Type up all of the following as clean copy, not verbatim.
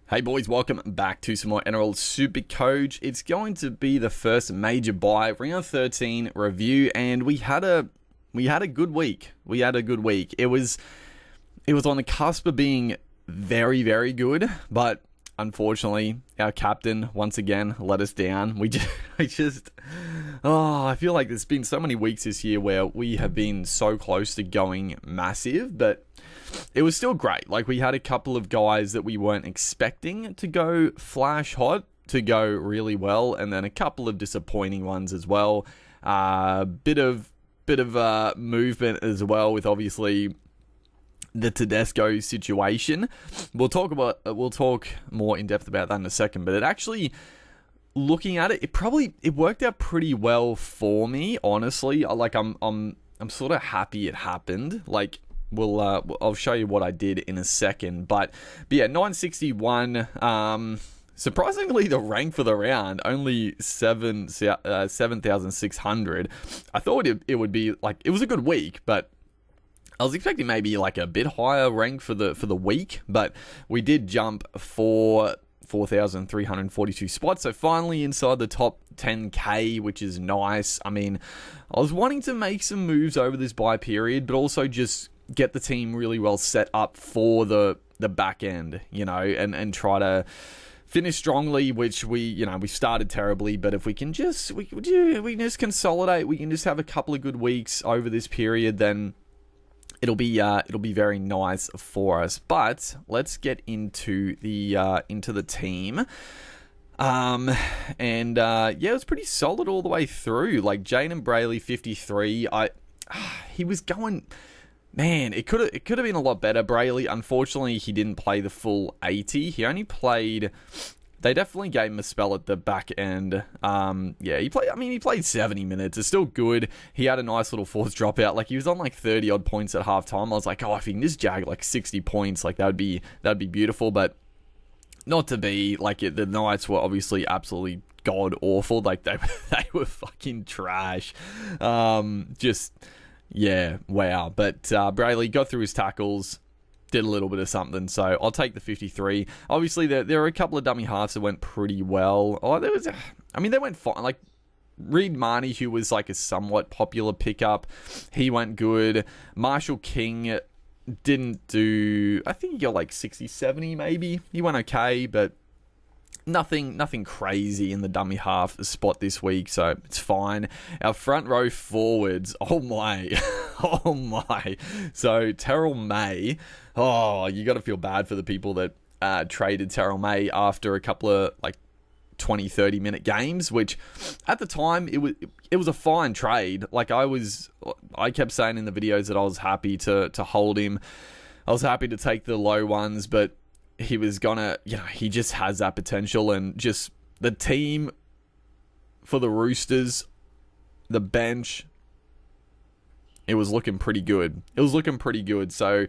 Hey boys, welcome back to some more Nrl Supercoach. It's going to be the first major buy, round 13 review, and we had a good week. It was on the cusp of being very, very good, but unfortunately, our captain once again let us down. I feel like there's been so many weeks this year where we have been so close to going massive, but it was still great. Like, we had a couple of guys that we weren't expecting to go flash hot, to go really well, and then a couple of disappointing ones as well. Bit of movement as well with obviously the Tedesco situation. We'll talk more in depth about that in a second, but it actually, looking at it, it worked out pretty well for me, honestly. Like, I'm sort of happy it happened. Like, I'll show you what I did in a second, but yeah, 961. Surprisingly, the rank for the round only 7,600. I thought it would be like, it was a good week, but I was expecting maybe like a bit higher rank for the week, but we did jump 4,342 spots. So finally inside the top 10k, which is nice. I mean, I was wanting to make some moves over this buy period, but also just get the team really well set up for the back end, and try to finish strongly, which we started terribly, but if we can just consolidate, we can just have a couple of good weeks over this period, then it'll be very nice for us. But let's get into the team. It was pretty solid all the way through. Like, Jaden Brayley 53, he was going. Man, it could have been a lot better. Brayley, unfortunately, he didn't play the full 80. He only played. They definitely gave him a spell at the back end. He played 70 minutes. It's still good. He had a nice little forced dropout. Like, he was on like 30 odd points at halftime. I was like, if he can just jag like 60 points, like that'd be beautiful. But not to be. Like, the Knights were obviously absolutely god awful. Like, they were fucking trash. Yeah, wow. But Brayley got through his tackles, did a little bit of something, so I'll take the 53. Obviously, there are a couple of dummy halves that went pretty well. They went fine. Like, Reed Marnie, who was like a somewhat popular pickup, he went good. Marshall King didn't do. I think he got like 60, 70 maybe. He went okay, but nothing crazy in the dummy half spot this week, so it's fine. Our front row forwards, oh my. So Terrell May, you got to feel bad for the people that traded Terrell May after a couple of like 20-30 minute games, which at the time it was a fine trade. Like, I kept saying in the videos that I was happy to hold him. I was happy to take the low ones, but he was gonna, he just has that potential, and just the team for the Roosters, the bench, it was looking pretty good. So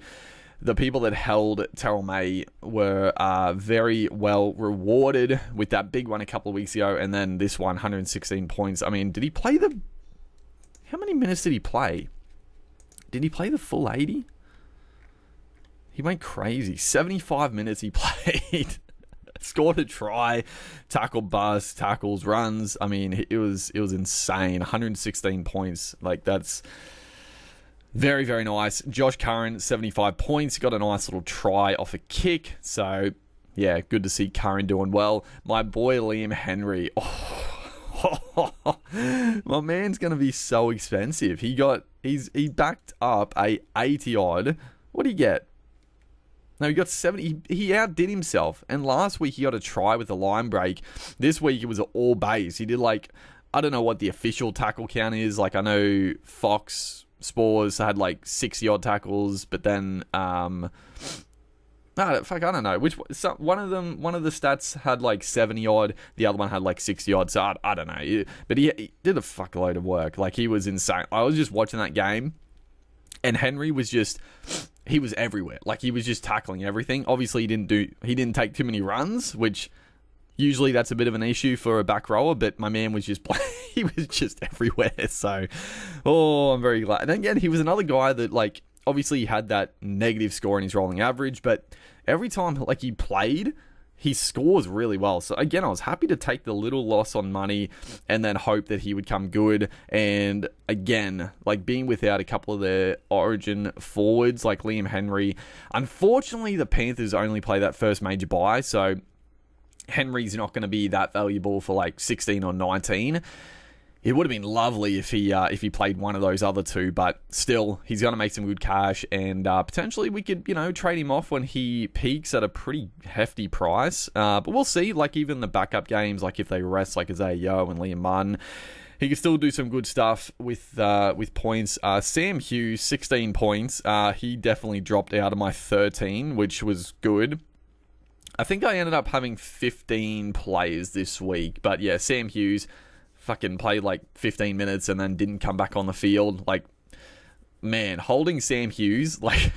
the people that held Terrell May were very well rewarded with that big one a couple of weeks ago, and then this one, 116 points. I mean, did he play how many minutes did he play? Did he play the full 80? He went crazy. 75 minutes he played. Scored a try, tackle bust, tackles, runs. I mean, it was insane. 116 points. Like, that's very, very nice. Josh Curran, 75 points. Got a nice little try off a kick. So, yeah, good to see Curran doing well. My boy Liam Henry. My man's going to be so expensive. He backed up a 80 odd. What did he get? No, he got 70. He outdid himself. And last week he got a try with a line break. This week it was all base. He did like, I don't know what the official tackle count is. Like, I know Fox Spores had like 60 odd tackles, but then I don't know. One of the stats had like 70 odd. The other one had like 60 odd. So I don't know. But he did a fuckload of work. Like, he was insane. I was just watching that game, and Henry was just. He was everywhere. Like, he was just tackling everything. Obviously, he didn't take too many runs, which usually that's a bit of an issue for a back rower, but my man was just he was just everywhere. So, I'm very glad. And again, he was another guy that, like, obviously he had that negative score in his rolling average, but every time, like, he played, he scores really well. So again, I was happy to take the little loss on money and then hope that he would come good. And again, like being without a couple of their origin forwards like Liam Henry, unfortunately the Panthers only play that first major bye, so Henry's not going to be that valuable for like 16 or 19. It would have been lovely if he played one of those other two, but still, he's going to make some good cash, and potentially we could, trade him off when he peaks at a pretty hefty price. But we'll see, like even the backup games, like if they rest like Isaiah Yeo and Liam Munn, he can still do some good stuff with points. Sam Hughes, 16 points. He definitely dropped out of my 13, which was good. I think I ended up having 15 players this week, but yeah, Sam Hughes fucking played like 15 minutes and then didn't come back on the field. Like, man, holding Sam Hughes, like,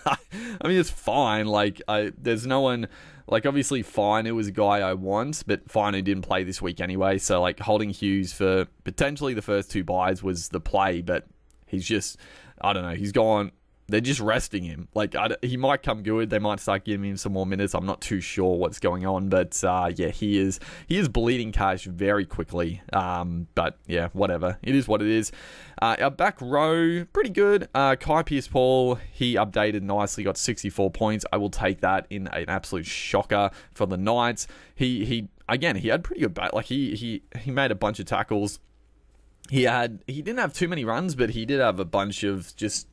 I mean, it's fine. Like, there's no one, like, obviously fine, it was a guy I want, but fine, he didn't play this week anyway. So, like, holding Hughes for potentially the first two buys was the play, but he's just, I don't know, he's gone. They're just resting him. Like, he might come good. They might start giving him some more minutes. I'm not too sure what's going on. But, yeah, he is bleeding cash very quickly. But, yeah, whatever. It is what it is. Our back row, pretty good. Kai Pearce-Paul, he updated nicely, got 64 points. I will take that in an absolute shocker for the Knights. He had pretty good back. Like, he made a bunch of tackles. He didn't have too many runs, but he did have a bunch of just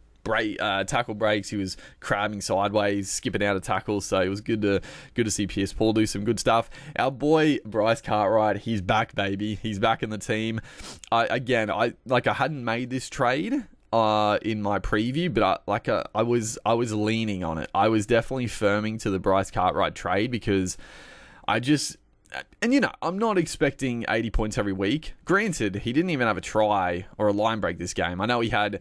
tackle breaks. He was crabbing sideways, skipping out of tackles, so it was good to see Pearce-Paul do some good stuff. Our boy Bryce Cartwright, he's back, baby. He's back in the team. I hadn't made this trade in my preview, but I was leaning on it. I was definitely firming to the Bryce Cartwright trade because I'm not expecting 80 points every week. Granted, he didn't even have a try or a line break this game. I know he had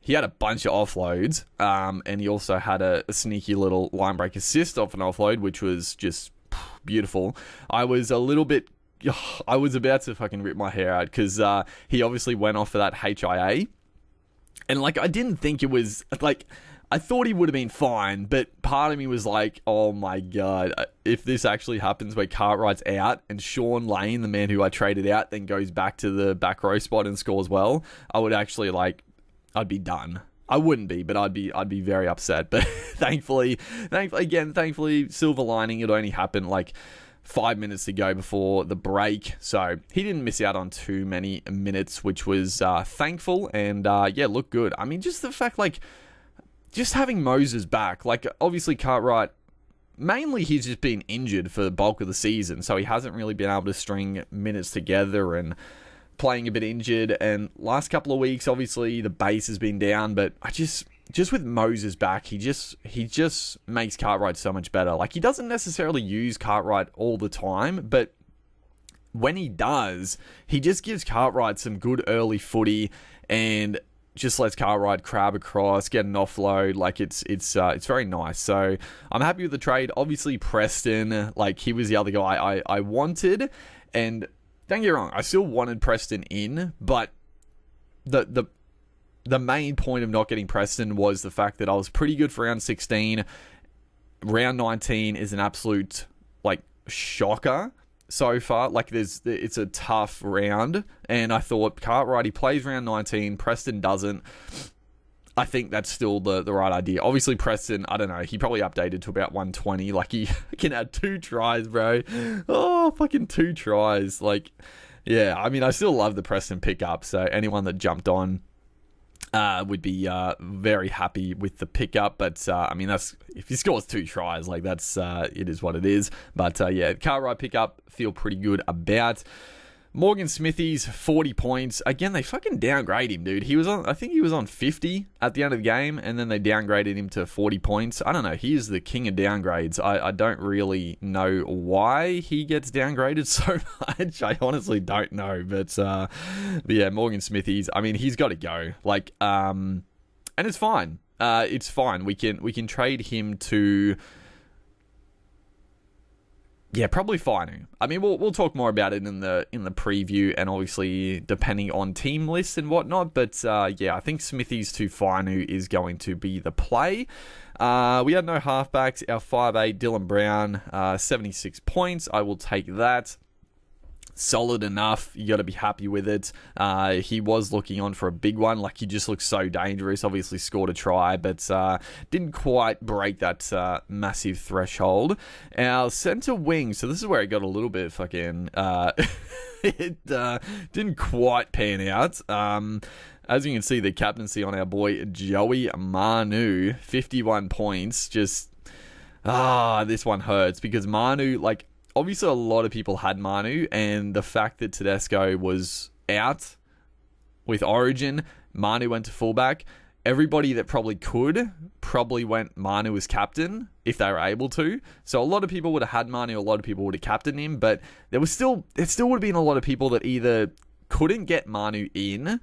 a bunch of offloads, and he also had a sneaky little line break assist off an offload, which was just beautiful. I was about to fucking rip my hair out because he obviously went off for that HIA, and like I didn't think it was like. I thought he would have been fine, but part of me was like, oh my God, if this actually happens where Cartwright's out and Sean Lane, the man who I traded out, then goes back to the back row spot and scores well, I would actually I'd be done. I wouldn't be, but I'd be very upset. But thankfully, silver lining, it only happened like 5 minutes to go before the break, so he didn't miss out on too many minutes, which was thankful, and looked good. I mean, just the fact just having Moses back, like obviously Cartwright, mainly he's just been injured for the bulk of the season, so he hasn't really been able to string minutes together and playing a bit injured. And last couple of weeks, obviously the base has been down, but I just with Moses back, he just makes Cartwright so much better. Like he doesn't necessarily use Cartwright all the time, but when he does, he just gives Cartwright some good early footy and just lets Cartwright crab across, get an offload. Like it's very nice. So I'm happy with the trade. Obviously Preston, like he was the other guy I wanted, and don't get me wrong, I still wanted Preston in, but the main point of not getting Preston was the fact that I was pretty good for round 16. Round 19 is an absolute like shocker so far. Like it's a tough round, and I thought Cartwright, he plays round 19, Preston doesn't. I think that's still the right idea. Obviously Preston, I don't know, he probably updated to about 120. Like he can add 2 tries, bro. Oh, fucking 2 tries. Like, yeah, I mean, I still love the Preston pickup, so anyone that jumped on would be very happy with the pickup. But I mean, that's if he scores 2 tries, like that's it is what it is. But yeah, Cartwright pickup, feel pretty good about. Morgan Smithies, 40 points. Again, they fucking downgrade him, dude. I think he was on 50 at the end of the game, and then they downgraded him to 40 points. I don't know. He is the king of downgrades. I don't really know why he gets downgraded so much. I honestly don't know. But yeah, Morgan Smithies, I mean, he's got to go. Like, and it's fine. It's fine. We can trade him to... Yeah, probably Finu. I mean, we'll talk more about it in the preview, and obviously depending on team lists and whatnot. But yeah, I think Smithies to Finu is going to be the play. We had no halfbacks. Our 5'8", Dylan Brown, 76 points. I will take that. Solid enough. You got to be happy with it. He was looking on for a big one. Like, he just looks so dangerous. Obviously scored a try, but didn't quite break that massive threshold. Our centre wing, so this is where it got a little bit fucking... it didn't quite pan out. As you can see, the captaincy on our boy Joey Manu, 51 points. Just, this one hurts because Manu, like, obviously a lot of people had Manu, and the fact that Tedesco was out with Origin, Manu went to fullback. Everybody that probably went Manu as captain if they were able to. So a lot of people would have had Manu, a lot of people would have captained him, but there still would have been a lot of people that either couldn't get Manu in,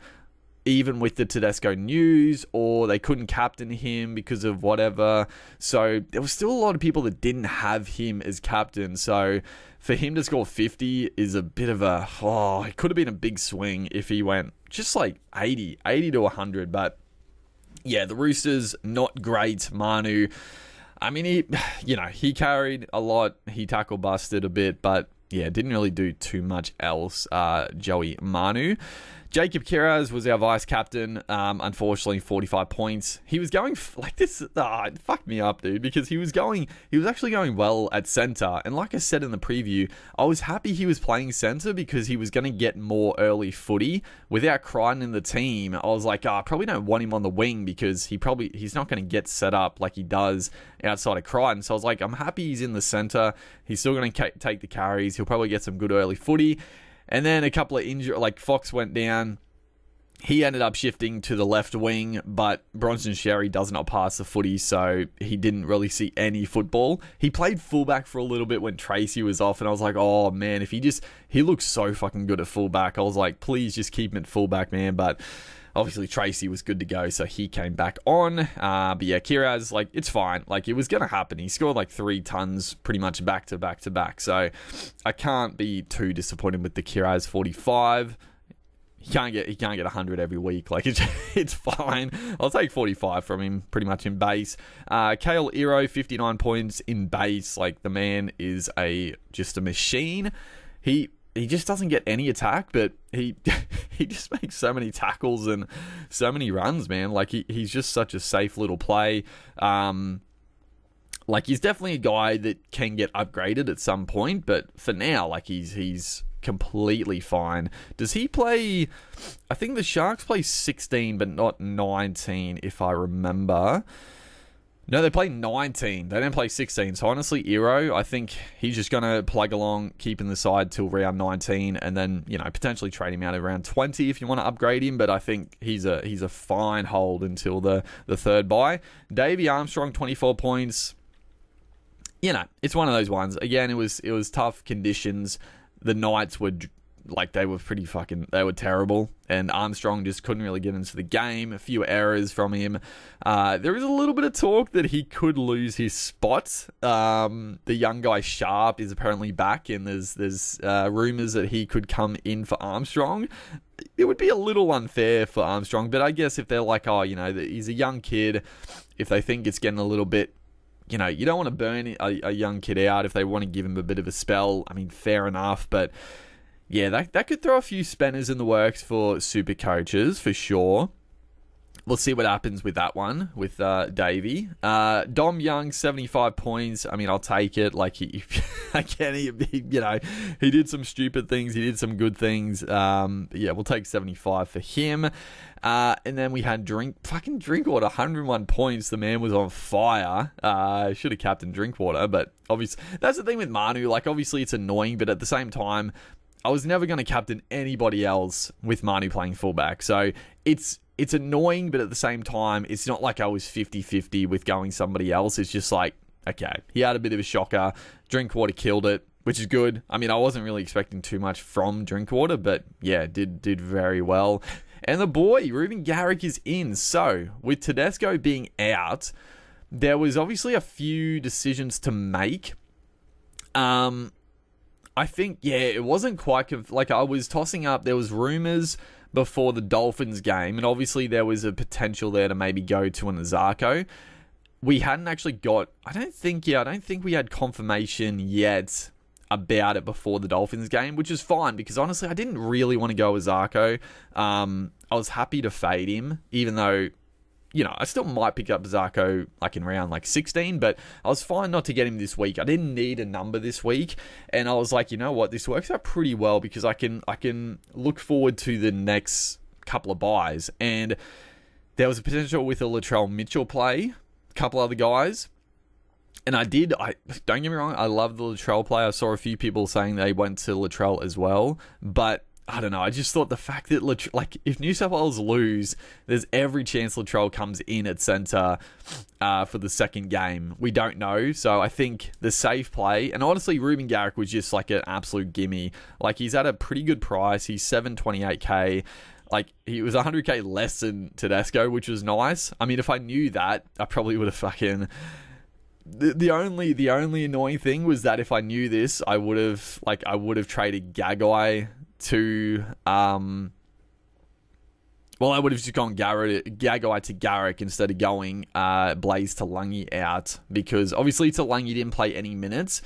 even with the Tedesco news, or they couldn't captain him because of whatever. So there was still a lot of people that didn't have him as captain. So for him to score 50 is a bit of it could have been a big swing if he went just like 80 to 100. But yeah, the Roosters, not great. Manu, I mean, he carried a lot. He tackle busted a bit, but yeah, didn't really do too much else. Joey Manu. Jacob Kiraz was our vice captain. Unfortunately, 45 points. He was going like this. It fucked me up, dude, because he was actually going well at center. And like I said in the preview, I was happy he was playing center because he was going to get more early footy. Without Crichton in the team, I was like, I probably don't want him on the wing because he's not going to get set up like he does outside of Crichton. So I was like, I'm happy he's in the center. He's still going to take the carries. He'll probably get some good early footy. And then a couple of injuries, like Fox went down. He ended up shifting to the left wing, but Bronson Sherry does not pass the footy, so he didn't really see any football. He played fullback for a little bit when Tracy was off, and I was like, oh man, he looks so fucking good at fullback. I was like, please just keep him at fullback, man. But obviously Tracy was good to go, so he came back on. But yeah, Kiraz, like, it's fine. Like, it was going to happen. He scored like 3 tons pretty much back to back to back. So I can't be too disappointed with the Kiraz 45. He can't get 100 every week. Like, it's fine. I'll take 45 from him pretty much in base. Kale Iro, 59 points in base. Like, the man is just a machine. He just doesn't get any attack, but he just makes so many tackles and so many runs, man. Like, he's just such a safe little play. Like, he's definitely a guy that can get upgraded at some point, but for now, like, he's completely fine. Does he play... I think the Sharks play 16, but not 19, if I remember. No, they play 19. They don't play 16. So honestly, Iro, I think he's just going to plug along, keeping the side till round 19, and then, potentially trade him out at round 20 if you want to upgrade him. But I think he's a fine hold until the third bye. Davey Armstrong, 24 points. It's one of those ones. Again, it was tough conditions. The Knights were they were terrible, and Armstrong just couldn't really get into the game. A few errors from him. There is a little bit of talk that he could lose his spot. The young guy Sharp is apparently back, and there's rumours that he could come in for Armstrong. It would be a little unfair for Armstrong, but I guess if they're like, he's a young kid, if they think it's getting a little bit, you don't want to burn a young kid out. If they want to give him a bit of a spell, I mean, fair enough, but yeah, that could throw a few spanners in the works for super coaches, for sure. We'll see what happens with that one, with Davey. Dom Young, 75 points. I mean, I'll take it. Like, he did some stupid things. He did some good things. Yeah, we'll take 75 for him. And then we had Drinkwater, 101 points. The man was on fire. Should have captained Drinkwater, but obviously, that's the thing with Manu. Like, obviously, it's annoying, but at the same time, I was never going to captain anybody else with Manu playing fullback. So it's annoying, but at the same time, it's not like I was 50-50 with going somebody else. It's just like, okay, he had a bit of a shocker. Drinkwater killed it, which is good. I mean, I wasn't really expecting too much from Drinkwater, but yeah, did very well. And the boy, Ruben Garrick, is in. So, with Tedesco being out, there was obviously a few decisions to make. I think, yeah, it wasn't quite... like, I was tossing up... There was rumours before the Dolphins game, and obviously there was a potential there to maybe go to an Zarko. We hadn't actually got... I don't think we had confirmation yet about it before the Dolphins game, which is fine, because honestly, I didn't really want to go with Zarko. I was happy to fade him, even though... I still might pick up Zarko like in round like 16, but I was fine not to get him this week. I didn't need a number this week, and I was like, you know what, this works out pretty well because I can look forward to the next couple of buys. And there was a potential with a Latrell Mitchell play, a couple other guys, and I don't get me wrong, I love the Latrell play. I saw a few people saying they went to Latrell as well, but I don't know. I just thought the fact that, if New South Wales lose, there's every chance Latrell comes in at centre for the second game. We don't know. So I think the safe play, and honestly, Ruben Garrick was just like an absolute gimme. Like, he's at a pretty good price. He's $728K. Like, he was $100K less than Tedesco, which was nice. I mean, if I knew that, I probably would have fucking... The only annoying thing was that if I knew this, I would have traded Gagai to I would have just gone Gagai to Garrick instead of going Blaze to Lungy out, because obviously Talangi didn't play any minutes,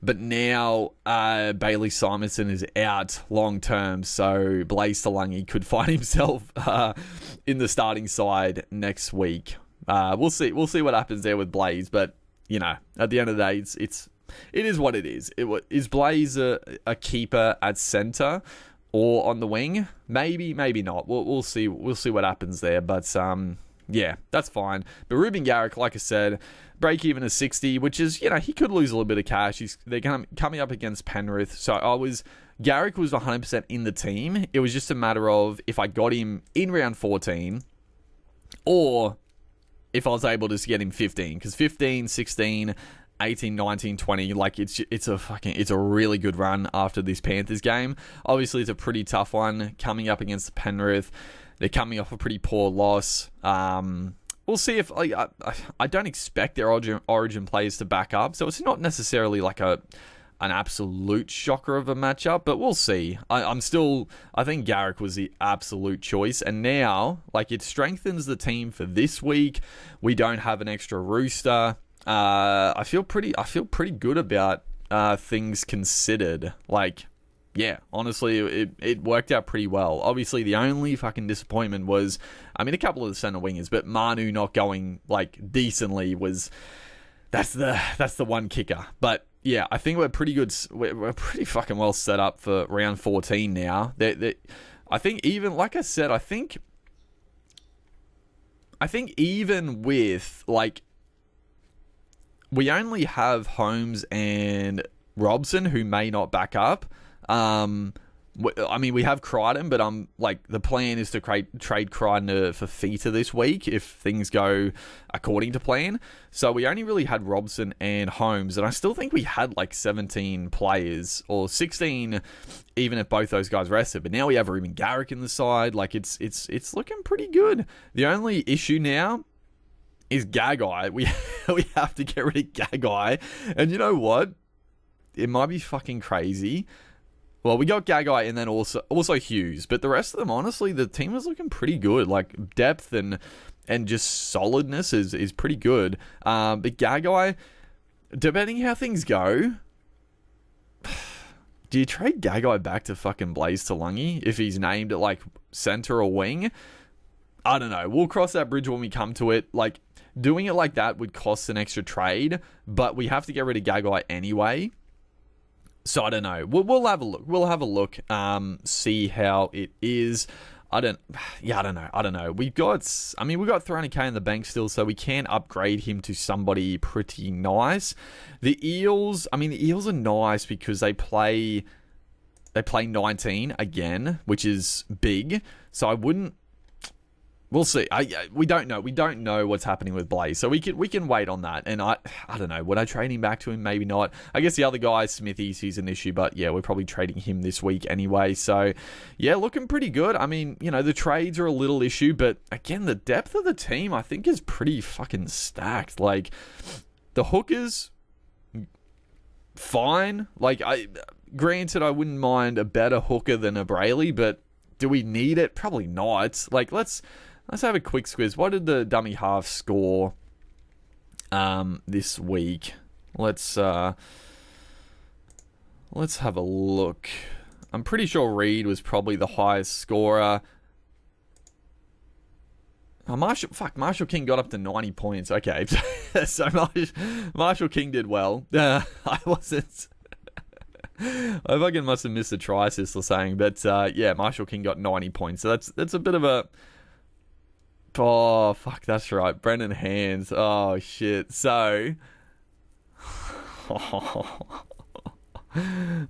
but now Bailey Simonson is out long term, so Blaze to Lungy could find himself in the starting side next week. We'll see what happens there with Blaze, but at the end of the day, it is what it is. Is Blaze a keeper at centre or on the wing? Maybe not. We'll see. We'll see what happens there. But yeah, that's fine. But Ruben Garrick, like I said, break even is 60, which is, he could lose a little bit of cash. They're coming up against Penrith, so Garrick was 100% in the team. It was just a matter of if I got him in round 14, or if I was able to just get him 15, because 15, 16. 18, 19, 20, like it's a really good run after this Panthers game. Obviously, it's a pretty tough one coming up against Penrith. They're coming off a pretty poor loss. We'll see if I don't expect their origin players to back up, so it's not necessarily like an absolute shocker of a matchup, but we'll see. I think Garrick was the absolute choice, and now it strengthens the team for this week. We don't have an extra rooster. I feel pretty good about things considered. Yeah, honestly, it worked out pretty well. Obviously, the only fucking disappointment was, a couple of the center wingers, but Manu not going decently that's the one kicker. But yeah, I think we're pretty good. We're pretty fucking well set up for round 14 now. I think even, like I said, I think even with we only have Holmes and Robson who may not back up. We have Crichton, but the plan is to trade Crichton for Feta this week if things go according to plan. So we only really had Robson and Holmes, and I still think we had 17 players, or 16 even if both those guys rested. But now we have Ruben Garrick in the side. It's looking pretty good. The only issue now is Gagai. We have to get rid of Gagai. And you know what? It might be fucking crazy. Well, we got Gagai and then also Hughes. But the rest of them, honestly, the team is looking pretty good. Depth and just solidness is pretty good. But Gagai, depending how things go, do you trade Gagai back to fucking Blaze Talangi if he's named at center or wing? I don't know. We'll cross that bridge when we come to it. Doing it like that would cost an extra trade, but we have to get rid of Gagai anyway. So I don't know. We'll have a look. See how it is. I don't know. We got 300k in the bank still, so we can upgrade him to somebody pretty nice. The Eels are nice because they play 19 again, which is big. So I wouldn't. We'll see. We don't know. We don't know what's happening with Blaze, so we can wait on that. And I don't know. Would I trade him back to him? Maybe not. I guess the other guy, Smithies, he's an issue, but yeah, we're probably trading him this week anyway. So yeah, looking pretty good. The trades are a little issue, but again, the depth of the team I think is pretty fucking stacked. The hookers, fine. granted, I wouldn't mind a better hooker than a Brayley, but do we need it? Probably not. Like, let's have a quick squiz. What did the dummy half score this week? Let's have a look. I'm pretty sure Reed was probably the highest scorer. Oh, Marshall King got up to 90 points. Okay, so Marshall King did well. I wasn't. I fucking must have missed a try assist or something, but yeah, Marshall King got 90 points. So that's a bit of a. Oh fuck, that's right. Brendan Hands. Oh shit. So.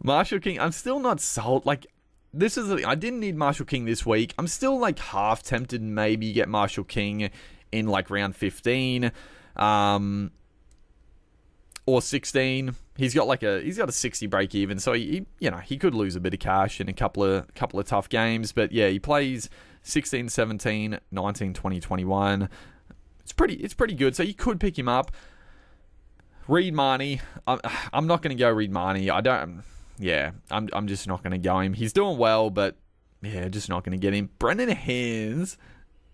Marshall King. I'm still not sold. Like, this is I didn't need Marshall King this week. I'm still like half tempted to maybe get Marshall King in like round 15 or 16. He's got a 60 break even, so he could lose a bit of cash in a couple of tough games, but yeah, he plays 16, 17, 19, 20, 21. It's pretty good, so you could pick him up. Reed Marnie. I'm not going to go Reed Marnie. I'm just not going to go him. He's doing well, but yeah, just not going to get him. Brendan Hands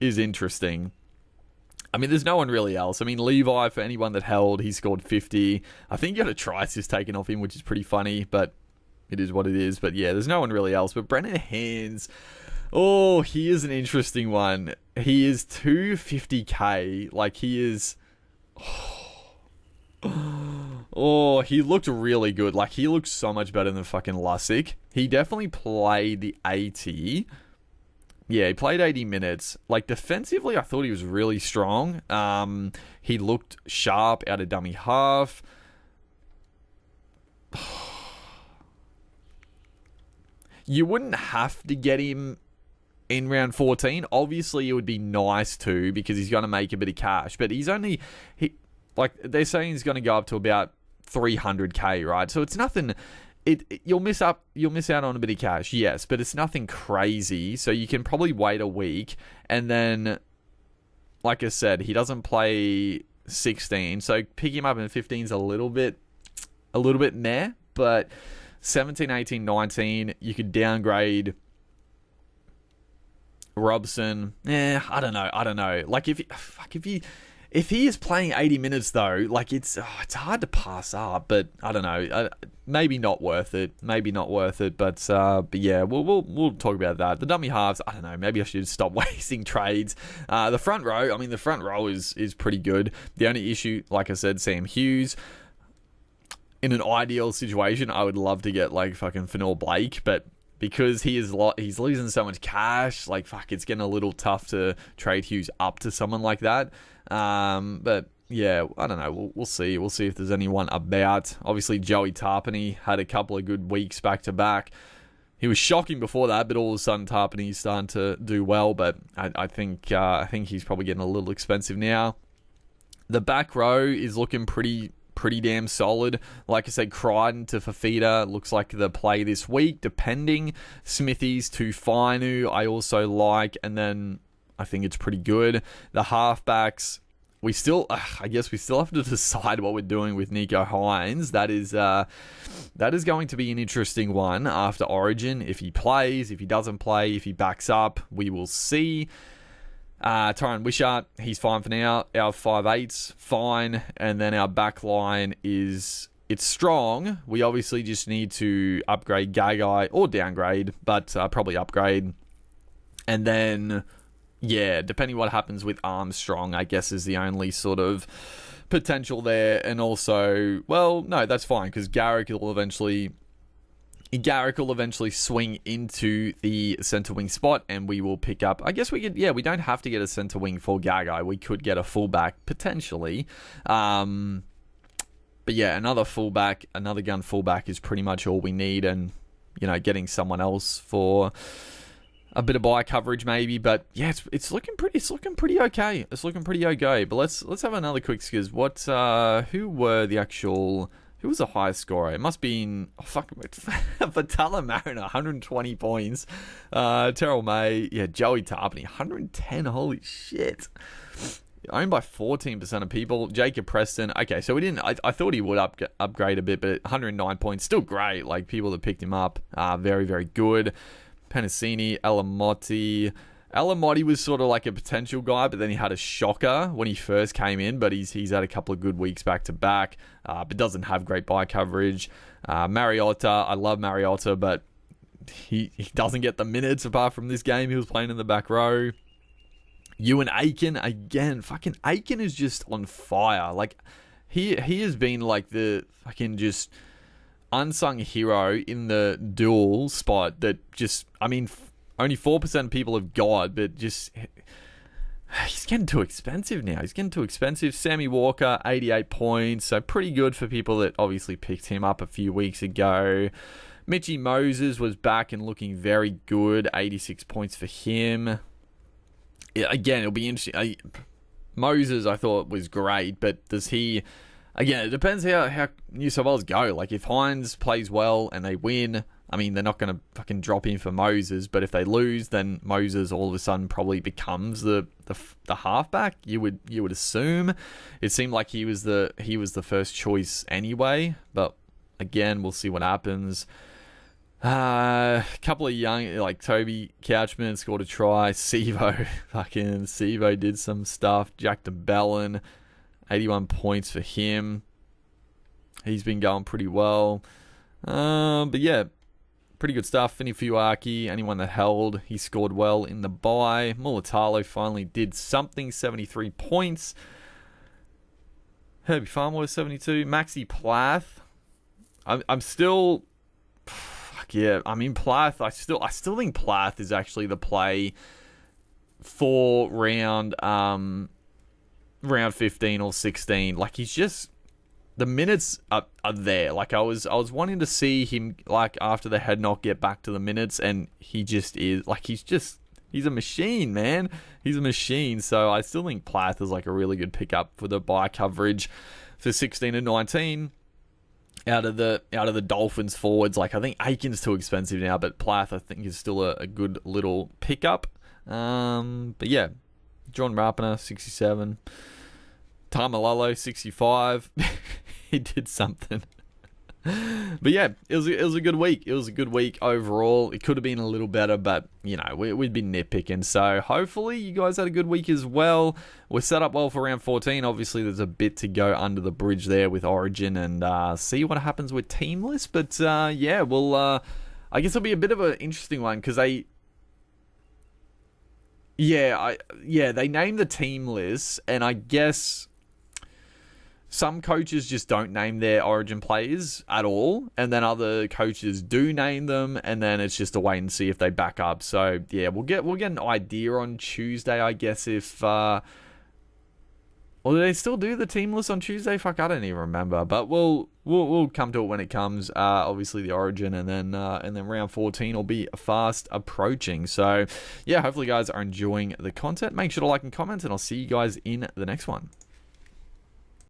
is interesting. I mean, there's no one really else. I mean, Levi, for anyone that held, he scored 50. I think he got a try assist taken off him, which is pretty funny, but it is what it is. But yeah, there's no one really else. But Brendan Hands, oh, he is an interesting one. He is 250k. Like, he is... Oh, he looked really good. Like, he looked so much better than fucking Lussick. He definitely played the 80. Yeah, he played 80 minutes. Like, defensively, I thought he was really strong. He looked sharp out of dummy half. You wouldn't have to get him in round 14. Obviously, it would be nice to, because he's going to make a bit of cash. But they're saying he's going to go up to about 300k, right? So it's nothing. You'll miss out on a bit of cash, yes, but it's nothing crazy. So you can probably wait a week, and then, like I said, he doesn't play 16, so pick him up in 15 is a little bit meh. But 17, 18, 19, you could downgrade Robson. I don't know. Like, if he is playing 80 minutes, though, like, it's hard to pass up, but I don't know. Maybe not worth it. But yeah, we'll talk about that. The dummy halves, I don't know. Maybe I should stop wasting trades. The front row is pretty good. The only issue, like I said, Sam Hughes. In an ideal situation, I would love to get, like, fucking Fanor Blake, but because he's losing so much cash, like, fuck, it's getting a little tough to trade Hughes up to someone like that. But yeah, I don't know. We'll see. We'll see if there's anyone about. Obviously, Joey Tarpany had a couple of good weeks back to back. He was shocking before that, but all of a sudden Tarpany's starting to do well. But I think he's probably getting a little expensive now. The back row is looking pretty damn solid. Like I said, Crichton to Fafita looks like the play this week, depending. Smithies to Fainu, I also like, and then I think it's pretty good. The halfbacks, I guess we still have to decide what we're doing with Nico Hines. That is going to be an interesting one after Origin. If he plays, if he doesn't play, if he backs up, we will see. Tyron Wishart, he's fine for now. Our 5'8's fine, and then our back line it's strong. We obviously just need to upgrade Gagai or downgrade, but probably upgrade. And then, yeah, depending what happens with Armstrong, I guess is the only sort of potential there. And also, well, no, that's fine, because Garrick will eventually swing into the centre wing spot, and we will pick up. I guess we could. Yeah, we don't have to get a centre wing for Gagai. We could get a fullback potentially. But yeah, another gun fullback is pretty much all we need, and getting someone else for a bit of buy coverage maybe. But yeah, it's looking pretty okay. But let's have another quick skizz. Who was the highest scorer? It must be Fatala Mariner, 120 points. Terrell May, yeah, Joey Tarpany, 110. Holy shit. Owned by 14% of people. Jacob Preston. Okay, so we didn't. I thought he would upgrade a bit, but 109 points, still great. Like, people that picked him up, very, very good. Penasini, Alamotti. Alamotti was sort of like a potential guy, but then he had a shocker when he first came in, but he's had a couple of good weeks back to back, but doesn't have great buy coverage. Mariota, I love Mariota, but he doesn't get the minutes apart from this game. He was playing in the back row. Ewan Aiken, again, fucking Aiken is just on fire. Like, he has been like the fucking just unsung hero in the dual spot that just, I mean, only 4% of people have got, but just, he's getting too expensive now. He's getting too expensive. Sammy Walker, 88 points, so pretty good for people that obviously picked him up a few weeks ago. Mitchie Moses was back and looking very good, 86 points for him. Yeah, again, it'll be interesting. Moses, I thought, was great, but does he... Again, it depends how New South Wales go. Like, if Hines plays well and they win, I mean, they're not going to fucking drop in for Moses, but if they lose, then Moses all of a sudden probably becomes the halfback. You would assume. It seemed like he was the first choice anyway, but again, we'll see what happens. A couple of young, like Toby Couchman scored a try. Sevo did some stuff. Jack DeBellin, 81 points for him. He's been going pretty well. But yeah, pretty good stuff. Finny Fuaki, anyone that held, he scored well in the bye. Mulatalo finally did something, 73 points. Herbie Farmworth, 72. Maxi Plath. I'm still... Yeah, I mean, Plath, I still think Plath is actually the play for round 15 or 16. Like, he's just, the minutes are there. Like, I was wanting to see him, like, after the head knock, get back to the minutes, and he just is, like, he's a machine, man. He's a machine. So I still think Plath is like a really good pickup for the buy coverage for 16 and 19. Out of the Dolphins forwards, like, I think Aiken's too expensive now, but Plath I think is still a good little pickup. But yeah, John Rapiner, 67. Tamalolo, 65. He did something. But yeah, it was a good week. It was a good week overall. It could have been a little better, but, you know, we'd been nitpicking. So hopefully you guys had a good week as well. We're set up well for round 14. Obviously, there's a bit to go under the bridge there with Origin and see what happens with team list. But yeah, well, I guess it'll be a bit of an interesting one because they named the team list, and I guess some coaches just don't name their Origin players at all, and then other coaches do name them, and then it's just a wait and see if they back up. So yeah, we'll get an idea on Tuesday, I guess. If or do they still do the team list on Tuesday? Fuck, I don't even remember. But we'll come to it when it comes. Obviously the Origin, and then round 14 will be fast approaching. So yeah, hopefully you guys are enjoying the content. Make sure to like and comment, and I'll see you guys in the next one.